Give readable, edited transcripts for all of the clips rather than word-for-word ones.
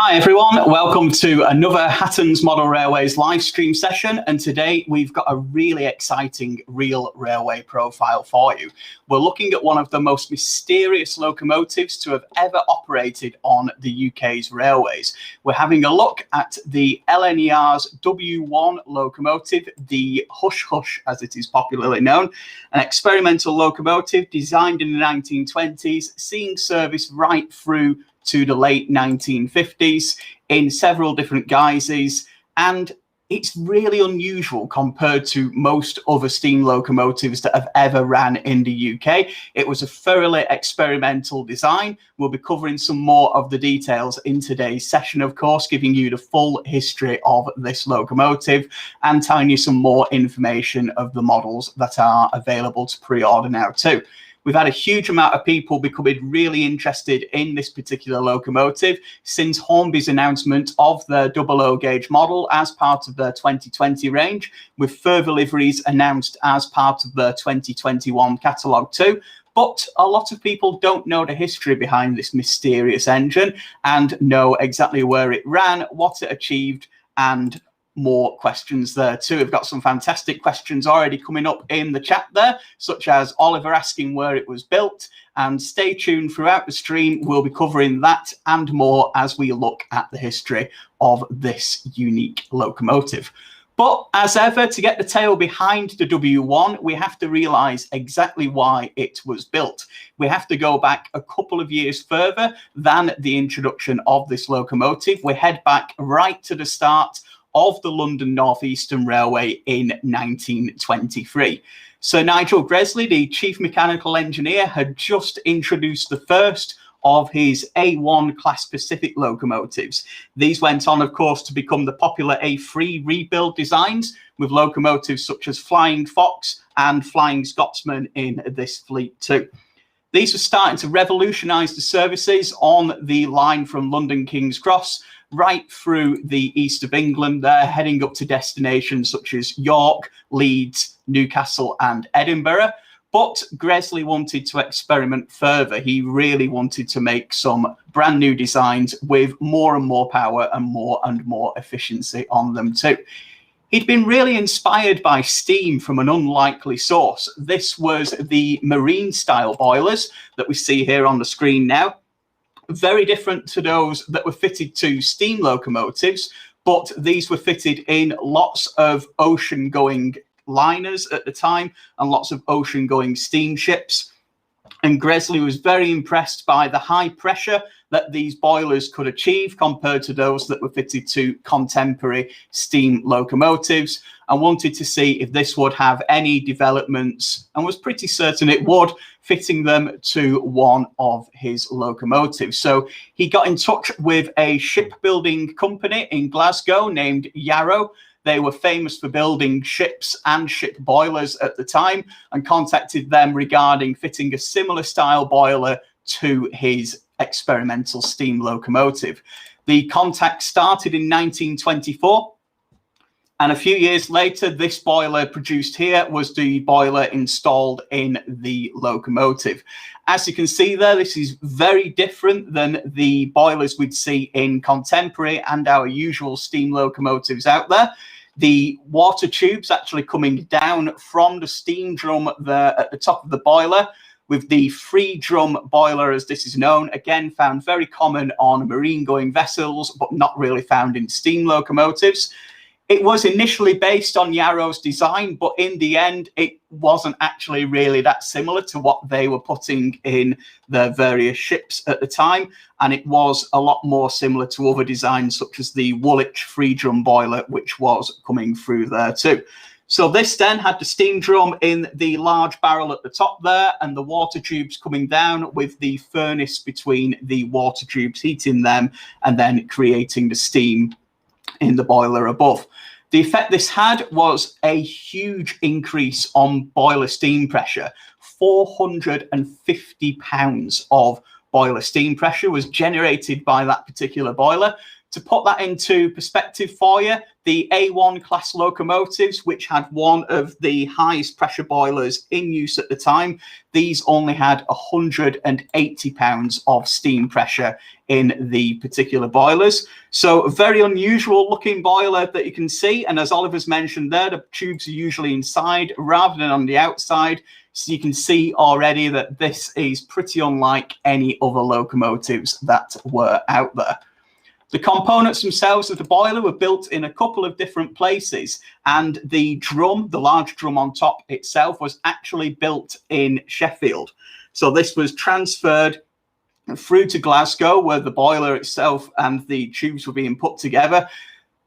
Hi everyone, welcome to another Hatton's Model Railways live stream session, and today we've got a really exciting real railway profile for you. We're looking at one of the most mysterious locomotives to have ever operated on the UK's railways. We're having a look at the LNER's W1 locomotive, the Hush Hush as it is popularly known, an experimental locomotive designed in the 1920s, seeing service right through to the late 1950s in several different guises, and it's really unusual compared to most other steam locomotives that have ever ran in the UK. It was a thoroughly experimental design. We'll be covering some more of the details in today's session, of course, giving you the full history of this locomotive and telling you some more information of the models that are available to pre-order now too. We've had a huge amount of people becoming really interested in this particular locomotive since Hornby's announcement of their 00 gauge model as part of their 2020 range, with further liveries announced as part of their 2021 catalogue too. But a lot of people don't know the history behind this mysterious engine and know exactly where it ran, what it achieved, and more questions there too. We've got some fantastic questions already coming up in the chat there, such as Oliver asking where it was built, and stay tuned throughout the stream. We'll be covering that and more as we look at the history of this unique locomotive. But as ever, to get the tale behind the W1, we have to realise exactly why it was built. We have to go back a couple of years further than the introduction of this locomotive. We head back right to the start of the London North Eastern Railway in 1923. Sir Nigel Gresley, the Chief Mechanical Engineer, had just introduced the first of his A1 class Pacific locomotives. These went on, of course, to become the popular A3 rebuild designs, with locomotives such as Flying Fox and Flying Scotsman in this fleet too. These were starting to revolutionise the services on the line from London King's Cross right through the east of England there, heading up to destinations such as York, Leeds, Newcastle and Edinburgh. But Gresley wanted to experiment further. He really wanted to make some brand new designs with more and more power and more efficiency on them too. He'd been really inspired by steam from an unlikely source. This was the marine style boilers that we see here on the screen now. Very different to those that were fitted to steam locomotives, but these were fitted in lots of ocean-going liners at the time and lots of ocean-going steamships. And Gresley was very impressed by the high pressure that these boilers could achieve compared to those that were fitted to contemporary steam locomotives, and wanted to see if this would have any developments, and was pretty certain it would, fitting them to one of his locomotives. So he got in touch with a shipbuilding company in Glasgow named Yarrow. They were famous for building ships and ship boilers at the time, and contacted them regarding fitting a similar style boiler to his experimental steam locomotive. The contact started in 1924, and a few years later, this boiler produced here was the boiler installed in the locomotive. As you can see there, this is very different than the boilers we'd see in contemporary and our usual steam locomotives out there. The water tubes actually coming down from the steam drum there at the top of the boiler, with the free drum boiler, as this is known, again found very common on marine-going vessels, but not really found in steam locomotives. It was initially based on Yarrow's design, but in the end, it wasn't actually really that similar to what they were putting in their various ships at the time. And it was a lot more similar to other designs, such as the Woolwich free drum boiler, which was coming through there too. So this then had the steam drum in the large barrel at the top there, and the water tubes coming down with the furnace between the water tubes, heating them and then creating the steam in the boiler above. The effect this had was a huge increase on boiler steam pressure. 450 pounds of boiler steam pressure was generated by that particular boiler, To put that into perspective for you, the A1 class locomotives, which had one of the highest pressure boilers in use at the time, these only had 180 pounds of steam pressure in the particular boilers. So a very unusual looking boiler that you can see. And as Oliver's mentioned there, the tubes are usually inside rather than on the outside. So you can see already that this is pretty unlike any other locomotives that were out there. The components themselves of the boiler were built in a couple of different places, and the drum, the large drum on top itself, was actually built in Sheffield. So this was transferred through to Glasgow, where the boiler itself and the tubes were being put together.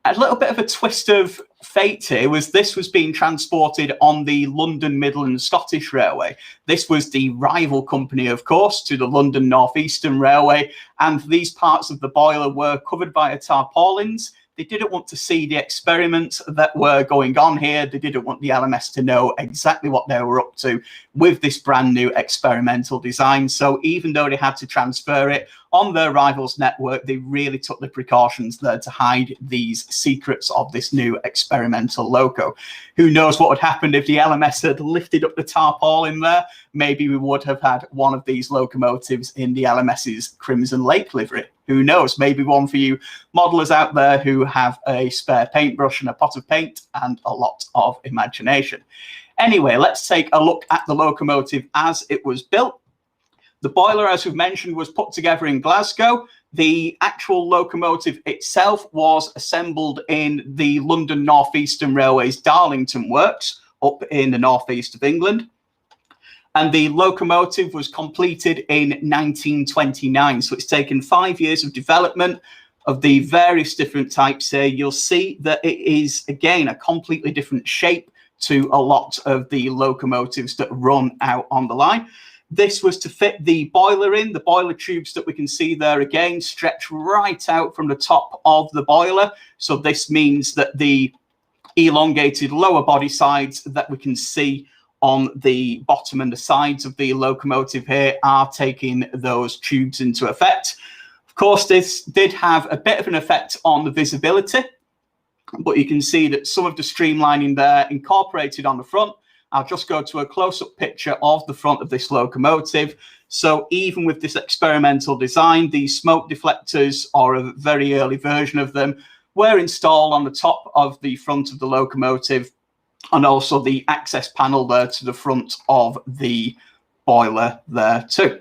A little bit of a twist of fate here was this was being transported on the London Midland Scottish Railway. This was the rival company, of course, to the London North Eastern Railway, and these parts of the boiler were covered by tarpaulins. They didn't want to see the experiments that were going on here. They didn't want the LMS to know exactly what they were up to with this brand new experimental design. So even though they had to transfer it on their rivals network, they really took the precautions there to hide these secrets of this new experimental loco. Who knows what would happen if the LMS had lifted up the tarpaulin there? Maybe we would have had one of these locomotives in the LMS's Crimson Lake livery. Who knows? Maybe one for you modelers out there who have a spare paintbrush and a pot of paint and a lot of imagination. Anyway, let's take a look at the locomotive as it was built. The boiler, as we've mentioned, was put together in Glasgow. The actual locomotive itself was assembled in the London North Eastern Railway's Darlington Works up in the northeast of England. And the locomotive was completed in 1929. So it's taken 5 years of development of the various different types here. You'll see that it is, again, a completely different shape to a lot of the locomotives that run out on the line. This was to fit the boiler in. The boiler tubes that we can see there again stretch right out from the top of the boiler. So this means that the elongated lower body sides that we can see on the bottom and the sides of the locomotive here are taking those tubes into effect. Of course, this did have a bit of an effect on the visibility, but you can see that some of the streamlining there incorporated on the front. I'll just go to a close-up picture of the front of this locomotive. So even with this experimental design, these smoke deflectors, or a very early version of them, were installed on the top of the front of the locomotive, and also the access panel there to the front of the boiler there too.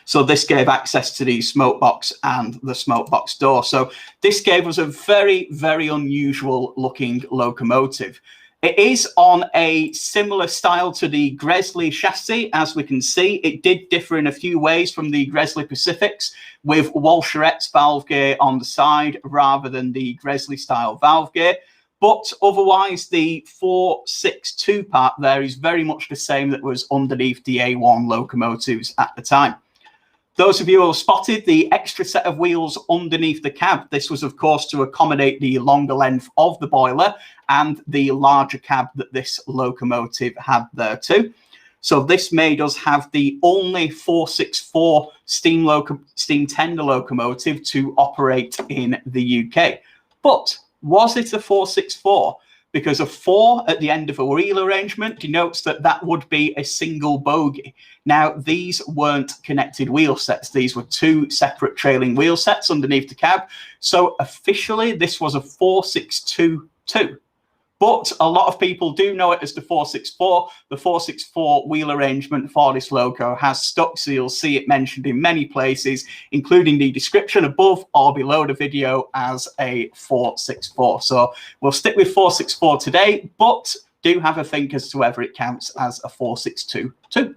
So this gave access to the smoke box and the smoke box door. So this gave us a very, very unusual looking locomotive. It is on a similar style to the Gresley chassis. As we can see, it did differ in a few ways from the Gresley Pacifics, with Walcherette's valve gear on the side rather than the Gresley style valve gear. But otherwise, the 462 part there is very much the same that was underneath the A1 locomotives at the time. Those of you who have spotted the extra set of wheels underneath the cab, this was, of course, to accommodate the longer length of the boiler and the larger cab that this locomotive had there too. So this made us have the only 464 steam tender locomotive to operate in the UK. But was it a 464? Because a 4 at the end of a wheel arrangement denotes that that would be a single bogie. Now, these weren't connected wheel sets. These were two separate trailing wheel sets underneath the cab. So officially, this was a 462-2. But a lot of people do know it as the 464. The 464 wheel arrangement for this loco has stuck, so you'll see it mentioned in many places, including the description above or below the video as a 464. So we'll stick with 464 today, but do have a think as to whether it counts as a 462-2.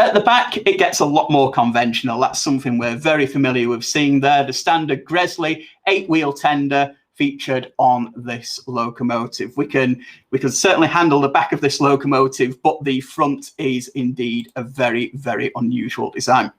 At the back, it gets a lot more conventional. That's something we're very familiar with seeing there. The standard Gresley 8-wheel tender featured on this locomotive. We can certainly handle the back of this locomotive, but the front is indeed a very, very unusual design.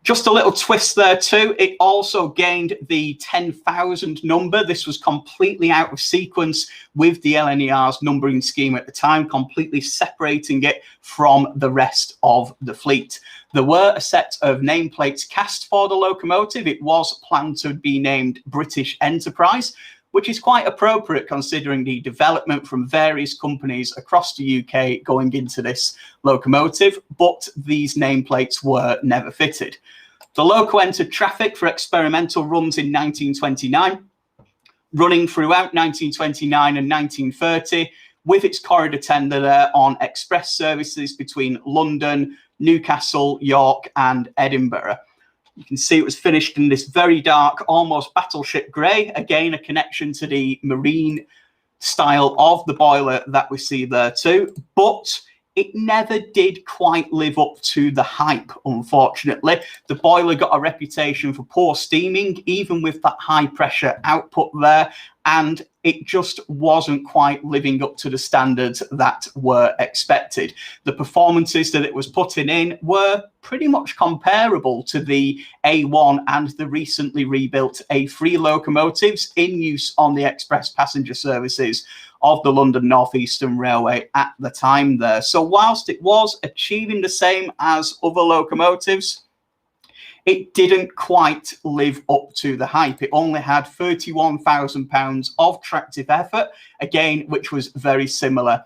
Just a little twist there too. It also gained the 10,000 number. This was completely out of sequence with the LNER's numbering scheme at the time, completely separating it from the rest of the fleet. There were a set of nameplates cast for the locomotive. It was planned to be named British Enterprise, which is quite appropriate considering the development from various companies across the UK going into this locomotive, but these nameplates were never fitted. The loco entered traffic for experimental runs in 1929, running throughout 1929 and 1930, with its corridor tender there on express services between London, Newcastle, York and Edinburgh. You can see it was finished in this very dark, almost battleship grey. Again, a connection to the marine style of the boiler that we see there too. But it never did quite live up to the hype, unfortunately. The boiler got a reputation for poor steaming, even with that high pressure output there, and it just wasn't quite living up to the standards that were expected. The performances that it was putting in were pretty much comparable to the A1 and the recently rebuilt A3 locomotives in use on the express passenger services of the London North Eastern Railway at the time there. So whilst it was achieving the same as other locomotives, it didn't quite live up to the hype. It only had £31,000 of tractive effort, again, which was very similar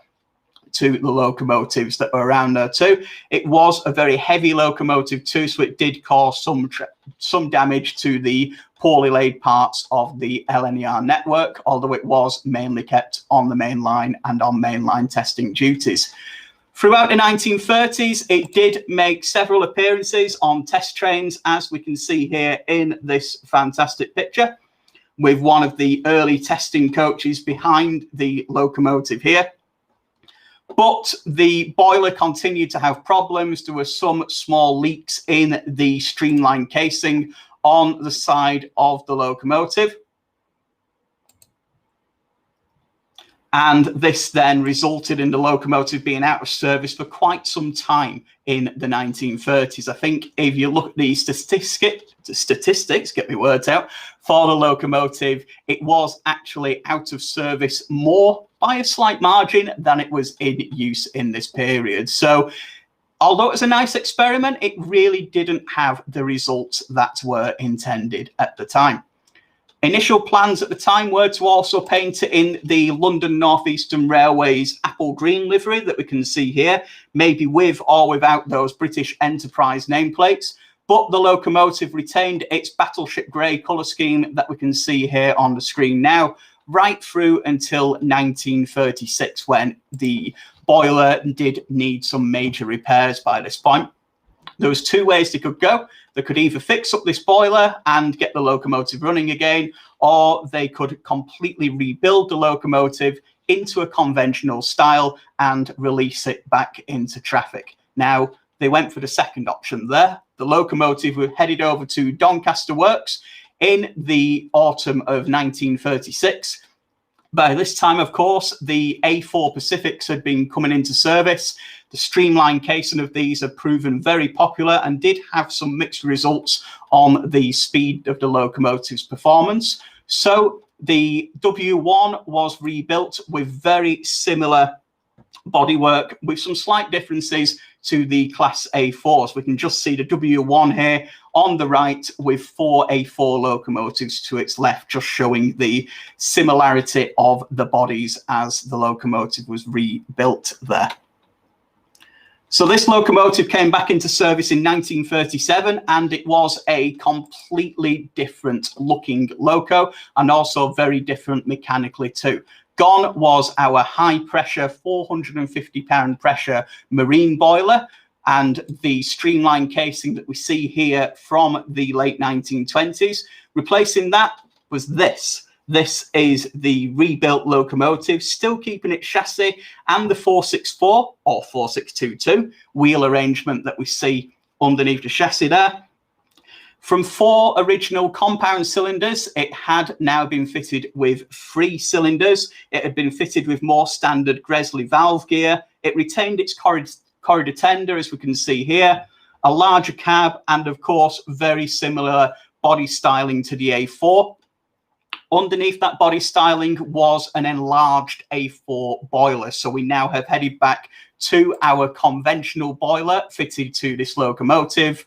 to the locomotives that were around there too. It was a very heavy locomotive too, so it did cause some damage to the poorly laid parts of the LNER network, although it was mainly kept on the main line and on mainline testing duties. Throughout the 1930s, it did make several appearances on test trains, as we can see here in this fantastic picture, with one of the early testing coaches behind the locomotive here. But the boiler continued to have problems. There were some small leaks in the streamline casing on the side of the locomotive. And this then resulted in the locomotive being out of service for quite some time in the 1930s. I think if you look at the statistics, get my words out, for the locomotive, it was actually out of service more by a slight margin than it was in use in this period. So although it was a nice experiment, it really didn't have the results that were intended at the time. Initial plans at the time were to also paint it in the London North Eastern Railway's apple green livery that we can see here, maybe with or without those British Enterprise nameplates. But the locomotive retained its battleship grey colour scheme that we can see here on the screen now, right through until 1936, when the boiler did need some major repairs by this point. There was two ways they could go. They could either fix up this boiler and get the locomotive running again, or they could completely rebuild the locomotive into a conventional style and release it back into traffic. Now, they went for the second option there. The locomotive was headed over to Doncaster Works in the autumn of 1936. By this time, of course, the A4 Pacifics had been coming into service. The streamlined casing of these had proven very popular and did have some mixed results on the speed of the locomotive's performance. So the W1 was rebuilt with very similar bodywork, with some slight differences to the Class A4s. We can just see the W1 here on the right with 4 A4 locomotives to its left, just showing the similarity of the bodies as the locomotive was rebuilt there. So this locomotive came back into service in 1937, and it was a completely different looking loco and also very different mechanically too. Gone was our high pressure 450 pound pressure marine boiler, and the streamlined casing that we see here from the late 1920s. Replacing that was this. This is the rebuilt locomotive, still keeping its chassis and the 464 or 4622 wheel arrangement that we see underneath the chassis there. From 4 original compound cylinders, it had now been fitted with 3 cylinders. It had been fitted with more standard Gresley valve gear. It retained its corridor tender, as we can see here, a larger cab, and of course, very similar body styling to the A4. Underneath that body styling was an enlarged A4 boiler. So we now have headed back to our conventional boiler fitted to this locomotive.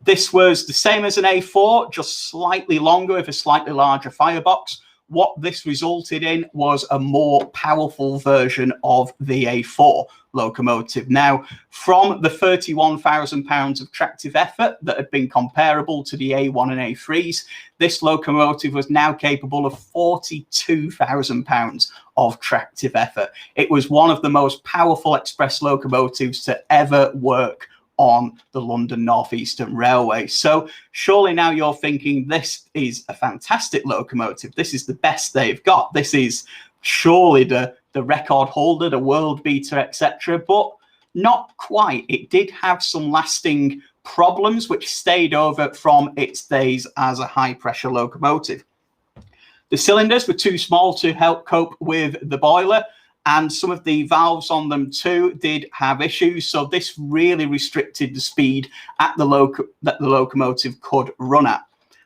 This was the same as an A4, just slightly longer with a slightly larger firebox. What this resulted in was a more powerful version of the A4 locomotive. Now, from the £31,000 of tractive effort that had been comparable to the A1 and A3s, this locomotive was now capable of £42,000 of tractive effort. It was one of the most powerful express locomotives to ever work on the London North Eastern Railway. So surely now you're thinking, this is a fantastic locomotive. This is the best they've got. This is surely the record holder, the world beater, etc. But not quite. It did have some lasting problems which stayed over from its days as a high pressure locomotive. The cylinders were too small to help cope with the boiler, and some of the valves on them too did have issues. So this really restricted the speed at that the locomotive could run at.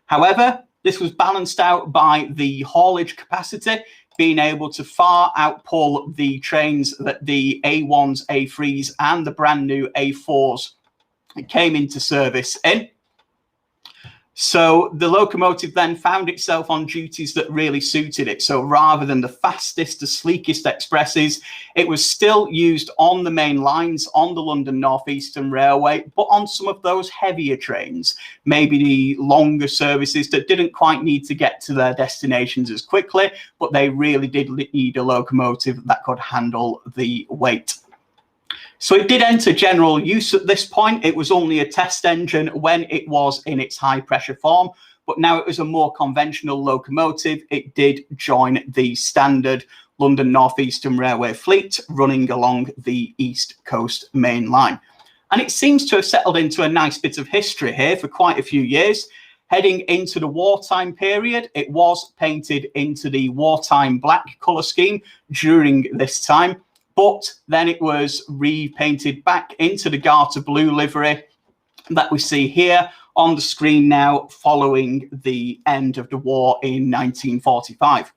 However, this was balanced out by the haulage capacity, being able to far outpull the trains that the A1s, A3s, and the brand new A4s came into service in. So the locomotive then found itself on duties that really suited it. So rather than the fastest, the sleekest expresses, it was still used on the main lines on the London North Eastern Railway, but on some of those heavier trains, maybe the longer services that didn't quite need to get to their destinations as quickly, but they really did need a locomotive that could handle the weight. So it did enter general use at this point. It was only a test engine when it was in its high pressure form, but now it was a more conventional locomotive. It did join the standard London North Eastern Railway fleet running along the East Coast Main Line. And it seems to have settled into a nice bit of history here for quite a few years. Heading into the wartime period, it was painted into the wartime black colour scheme during this time. But then it was repainted back into the Garter blue livery that we see here on the screen now following the end of the war in 1945.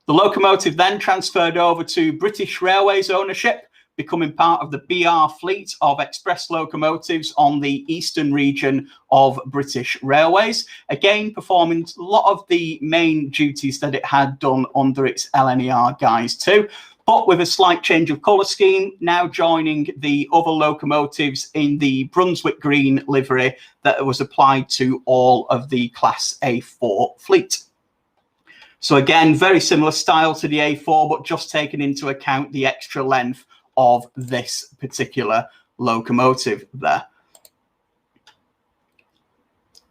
The locomotive then transferred over to British Railways ownership, becoming part of the BR fleet of express locomotives on the eastern region of British Railways, again performing a lot of the main duties that it had done under its LNER guise too, but with a slight change of colour scheme, now joining the other locomotives in the Brunswick green livery that was applied to all of the Class A4 fleet. So again, very similar style to the A4, but just taking into account the extra length of this particular locomotive there.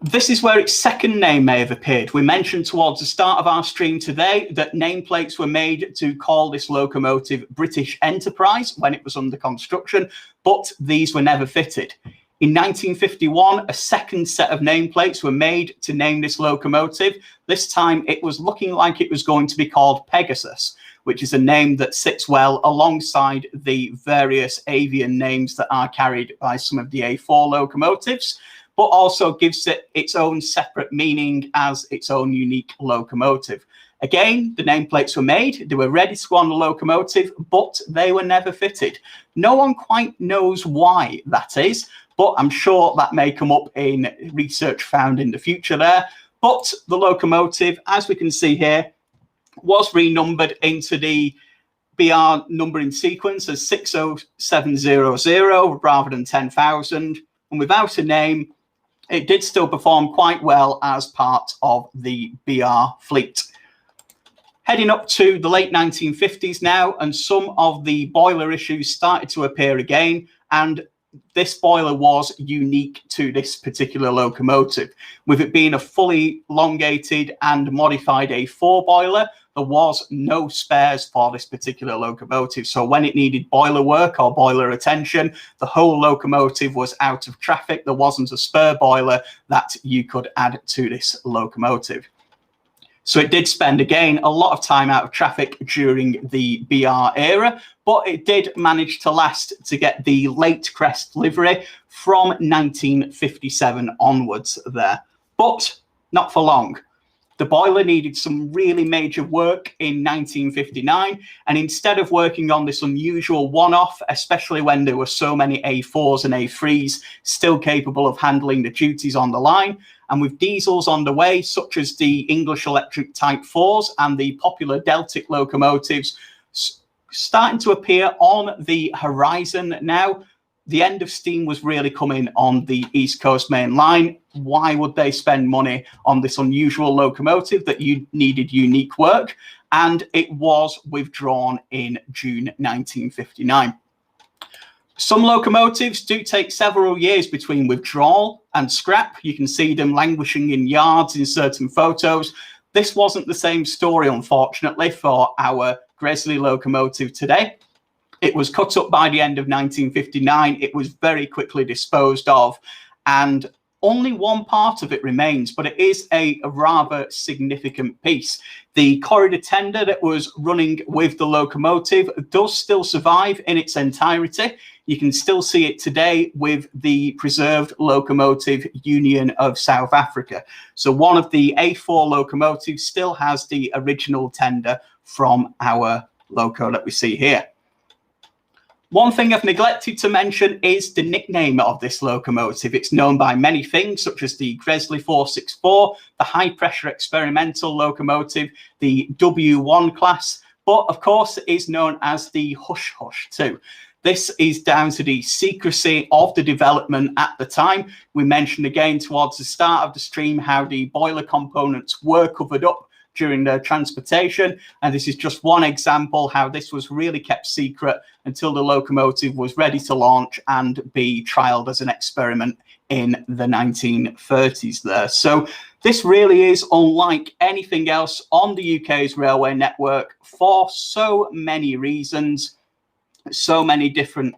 This is where its second name may have appeared. We mentioned towards the start of our stream today that nameplates were made to call this locomotive British Enterprise when it was under construction, but these were never fitted. In 1951, a second set of nameplates were made to name this locomotive. This time it was looking like it was going to be called Pegasus, which is a name that sits well alongside the various avian names that are carried by some of the A4 locomotives, but also gives it its own separate meaning as its own unique locomotive. Again, the nameplates were made, they were ready to go on the locomotive, but they were never fitted. No one quite knows why that is, but I'm sure that may come up in research found in the future there. But the locomotive, as we can see here, was renumbered into the BR numbering sequence as 60700 rather than 10,000, and without a name, it did still perform quite well as part of the BR fleet. Heading up to the late 1950s now, and some of the boiler issues started to appear again, and this boiler was unique to this particular locomotive. With it being a fully elongated and modified A4 boiler, there was no spares for this particular locomotive. So when it needed boiler work or boiler attention, the whole locomotive was out of traffic. There wasn't a spare boiler that you could add to this locomotive. So it did spend, again, a lot of time out of traffic during the BR era, but it did manage to last to get the late crest livery from 1957 onwards there, but not for long. The boiler needed some really major work in 1959, and instead of working on this unusual one-off, especially when there were so many A4s and A3s still capable of handling the duties on the line, and with diesels on the way, such as the English Electric Type 4s and the popular Deltic locomotives starting to appear on the horizon now, the end of steam was really coming on the East Coast Main Line. Why would they spend money on this unusual locomotive that needed unique work? And it was withdrawn in June 1959. Some locomotives do take several years between withdrawal and scrap. You can see them languishing in yards in certain photos. This wasn't the same story, unfortunately, for our Gresley locomotive today. It was cut up by the end of 1959. It was very quickly disposed of, and only one part of it remains, but it is a rather significant piece. The corridor tender that was running with the locomotive does still survive in its entirety. You can still see it today with the Preserved Locomotive Union of South Africa. So one of the A4 locomotives still has the original tender from our loco that we see here. One thing I've neglected to mention is the nickname of this locomotive. It's known by many things, such as the Gresley 464, the high-pressure experimental locomotive, the W1 class, but of course it is known as the Hush Hush too. This is down to the secrecy of the development at the time. We mentioned again towards the start of the stream how the boiler components were covered up during the transportation, and this is just one example how this was really kept secret until the locomotive was ready to launch and be trialed as an experiment in the 1930s there. So this really is unlike anything else on the UK's railway network for so many reasons, so many different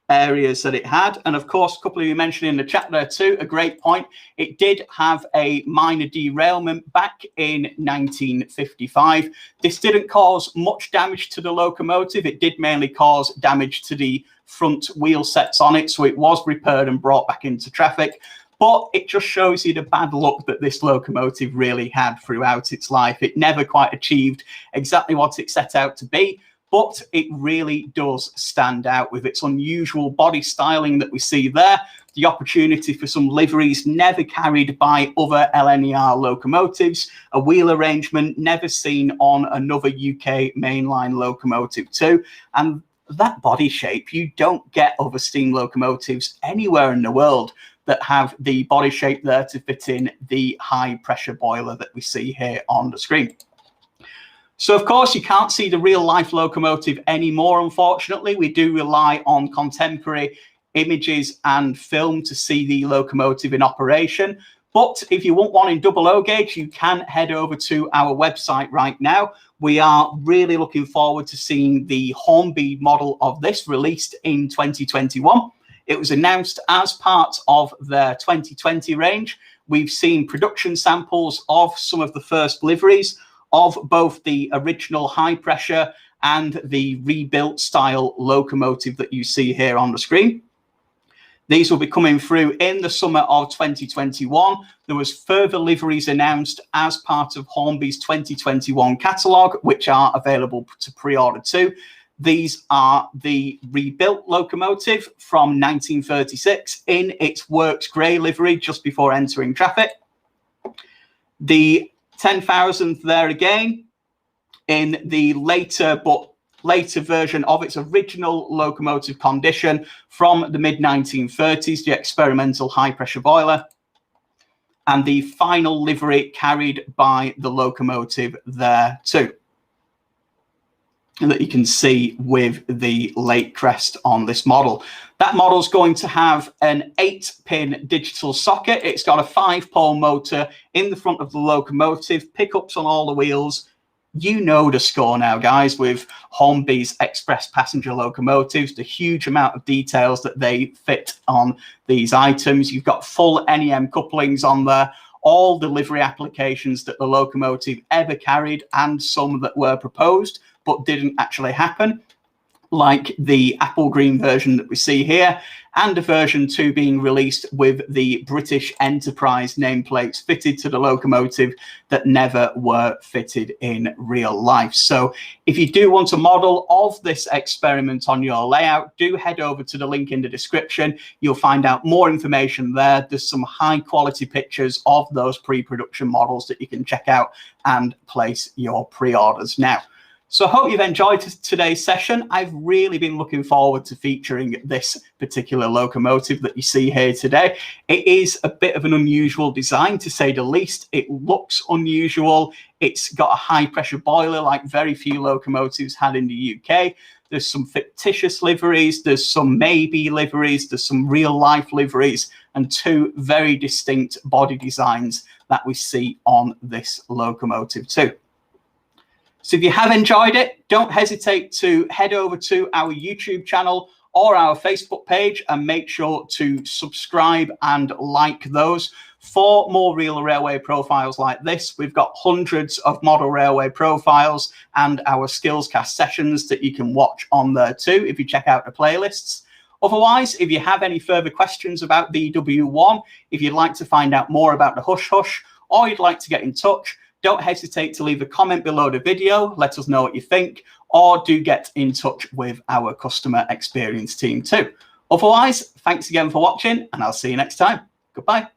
areas that it had. And of course, a couple of you mentioned in the chat there too, a great point. It did have a minor derailment back in 1955. This didn't cause much damage to the locomotive. It did mainly cause damage to the front wheel sets on it. So it was repaired and brought back into traffic. But it just shows you the bad luck that this locomotive really had throughout its life. It never quite achieved exactly what it set out to be, but it really does stand out with its unusual body styling that we see there, the opportunity for some liveries never carried by other LNER locomotives, a wheel arrangement never seen on another UK mainline locomotive too, and that body shape, you don't get other steam locomotives anywhere in the world that have the body shape there to fit in the high pressure boiler that we see here on the screen. So, of course, you can't see the real-life locomotive anymore, unfortunately. We do rely on contemporary images and film to see the locomotive in operation. But if you want one in double O gauge, you can head over to our website right now. We are really looking forward to seeing the Hornby model of this released in 2021. It was announced as part of their 2020 range. We've seen production samples of some of the first liveries of both the original high pressure and the rebuilt style locomotive that you see here on the screen. These will be coming through in the summer of 2021. There was further liveries announced as part of Hornby's 2021 catalogue, which are available to pre-order too. These are the rebuilt locomotive from 1936 in its works grey livery just before entering traffic. The 10,000th there again in the later version of its original locomotive condition from the mid-1930s, the experimental high-pressure boiler, and the final livery carried by the locomotive there too, that you can see with the late crest on this model. That model's going to have an 8-pin digital socket. It's got a 5-pole motor in the front of the locomotive, pickups on all the wheels. You know the score now, guys, with Hornby's express passenger locomotives, the huge amount of details that they fit on these items. You've got full NEM couplings on there, all the livery applications that the locomotive ever carried and some that were proposed but didn't actually happen, like the apple green version that we see here, and a version 2 being released with the British Enterprise nameplates fitted to the locomotive that never were fitted in real life. So if you do want a model of this experiment on your layout, do head over to the link in the description. You'll find out more information there. There's some high quality pictures of those pre-production models that you can check out and place your pre-orders now. So I hope you've enjoyed today's session. I've really been looking forward to featuring this particular locomotive that you see here today. It is a bit of an unusual design, to say the least. It looks unusual. It's got a high pressure boiler like very few locomotives had in the UK. There's some fictitious liveries, there's some maybe liveries, there's some real life liveries, and 2 very distinct body designs that we see on this locomotive too. So if you have enjoyed it, don't hesitate to head over to our YouTube channel or our Facebook page and make sure to subscribe and like those for more real railway profiles like this. We've got hundreds of model railway profiles and our skills cast sessions that you can watch on there too if you check out the playlists. Otherwise, if you have any further questions about the W1, if you'd like to find out more about the Hush Hush, or you'd like to get in touch, don't hesitate to leave a comment below the video. Let us know what you think, or do get in touch with our customer experience team too. Otherwise, thanks again for watching, and I'll see you next time. Goodbye.